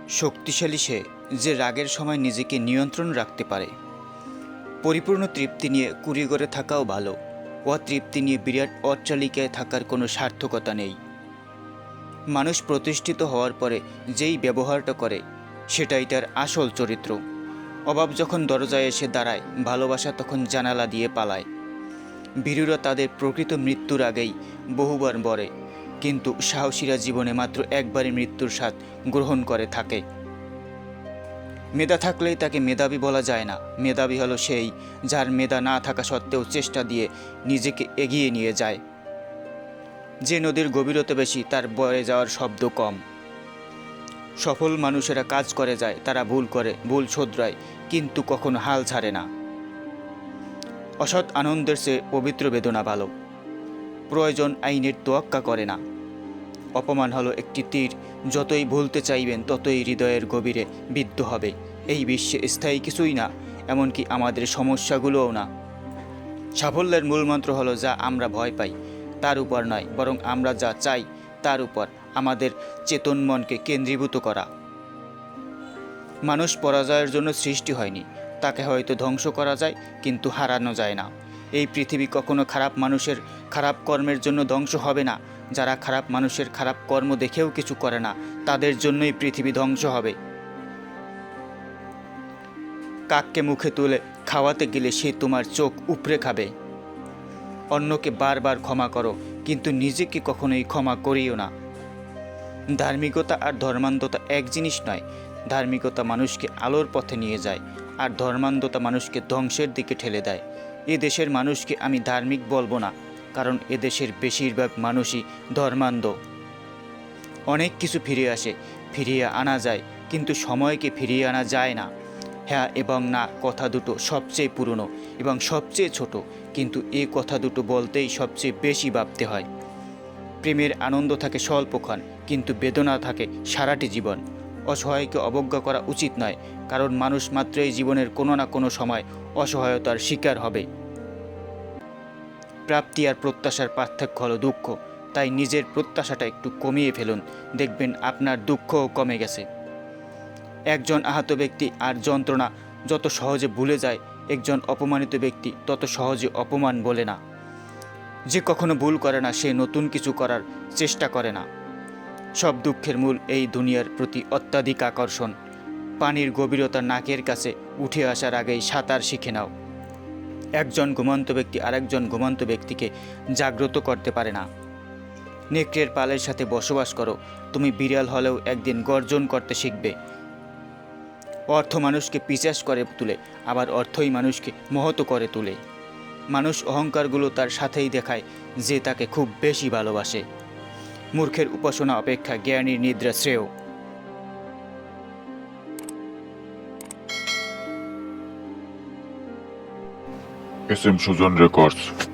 শক্তিশালী সে যে রাগের সময় নিজেকে নিয়ন্ত্রণ রাখতে পারে। পরিপূর্ণ তৃপ্তি নিয়ে কুড়িঘরে থাকাও ভালো, অতৃপ্তি নিয়ে বিরাট অট্টালিকায় থাকার কোনো সার্থকতা নেই। মানুষ প্রতিষ্ঠিত হওয়ার পরে যেই ব্যবহারটা করে সেটাই তার আসল চরিত্র। অভাব যখন দরজায় এসে দাঁড়ায়, ভালোবাসা তখন জানালা দিয়ে পালায়। ভীরুরা তাদের প্রকৃত মৃত্যুর আগেই বহুবার মরে, কিন্তু সাহসীরা জীবনে মাত্র একবারই মৃত্যুর স্বাদ গ্রহণ করে থাকে। মেধা থাকলেই তাকে মেধাবী বলা যায় না। মেধাবী হলো সেই যার মেধা না থাকা সত্ত্বেও চেষ্টা দিয়ে নিজেকে এগিয়ে নিয়ে যায়। যে নদীর গভীরতা বেশি তার বয়ে যাওয়ার শব্দ কম। সফল মানুষেরা কাজ করে যায়, তারা ভুল করে, ভুল শোধরায়, কিন্তু কখনো হাল ছাড়ে না। অসৎ আনন্দের চেয়ে পবিত্র বেদনা ভালো। প্রয়োজন আইনের তোয়াক্কা করে না। অপমান হলো একটি তীর, যতই ভুলতে চাইবেন ততই হৃদয়ের গভীরে বিদ্ধ হবে। এই বিশ্বে স্থায়ী কিছুই না, এমনকি আমাদের সমস্যাগুলোও না। সাফল্যের মূলমন্ত্র হলো যা আমরা ভয় পাই তার উপর নয়, বরং আমরা যা চাই তার উপর আমাদের চেতন মনকে কেন্দ্রীভূত করা। মানুষ পরাজয়ের জন্য সৃষ্টি হয়নি, তাকে হয়তো ধ্বংস করা যায় কিন্তু হারানো যায় না। এই পৃথিবী কখনো খারাপ মানুষের খারাপ কর্মের জন্য ধ্বংস হবে না। যারা খারাপ মানুষের খারাপ কর্ম দেখেও কিছু করে না, তাদের জন্যই পৃথিবী ধ্বংস হবে। কাককে মুখে তুলে খাওয়াতে গেলে সে তোমার চোখ উপড়ে খাবে। অন্যকে বারবার ক্ষমা করো, কিন্তু নিজেকে কখনোই ক্ষমা করিও না। ধার্মিকতা আর ধর্মান্ধতা এক জিনিস নয়। ধার্মিকতা মানুষকে আলোর পথে নিয়ে যায়, আর ধর্মান্ধতা মানুষকে ধ্বংসের দিকে ঠেলে দেয়। এ দেশের মানুষকে আমি ধার্মিক বলবো না, কারণ এদেশের বেশিরভাগ মানুষই ধর্মান্ধ। অনেক কিছু ফিরে আসে, ফিরিয়ে আনা যায়, কিন্তু সময়কে ফিরিয়ে আনা যায় না। হ্যাঁ এবং না কথা দুটো সবচেয়ে পুরনো এবং সবচেয়ে ছোট, কিন্তু এই কথা দুটো বলতেই সবচেয়ে বেশি ভাবতে হয়। প্রেমের আনন্দ থাকে স্বল্পক্ষণ, কিন্তু বেদনা থাকে সারাটি জীবন। অসহায়কে অবজ্ঞা করা উচিত নয়, কারণ মানুষ মাত্রই জীবনের কোনো না কোনো সময় অসহায়তার শিকার হবে। প্রাপ্তি আর প্রত্যাশার পার্থক্য হলো দুঃখ, তাই নিজের প্রত্যাশাটা একটু কমিয়ে ফেলুন, দেখবেন আপনার দুঃখও কমে গেছে। একজন আহত ব্যক্তি আর যন্ত্রণা যত সহজে ভুলে যায়, একজন অপমানিত ব্যক্তি তত সহজে অপমান বলে না। যে কখনো ভুল করে না সে নতুন কিছু করার চেষ্টা করে না। সব দুঃখের মূল এই দুনিয়ার প্রতি অত্যাধিক আকর্ষণ। পানির গভীরতা নাকের কাছে উঠে আসার আগেই সাঁতার শিখে নাও। একজন ঘুমন্ত ব্যক্তি আরেকজন ঘুমন্ত ব্যক্তিকে জাগ্রত করতে পারে না। নেকড়ের পালের সাথে বসবাস করো, তুমি বিড়াল হলেও একদিন গর্জন করতে শিখবে। অর্থ মানুষকে পিশাচ করে তোলে, আবার অর্থই মানুষকে মহৎ করে তোলে। মানুষ অহংকারগুলো তার সাথেই দেখায় যে তাকে খুব বেশি ভালোবাসে। মূর্খের উপাসনা অপেক্ষা জ্ঞানীর নিদ্রা শ্রেয়। SM Sujan records.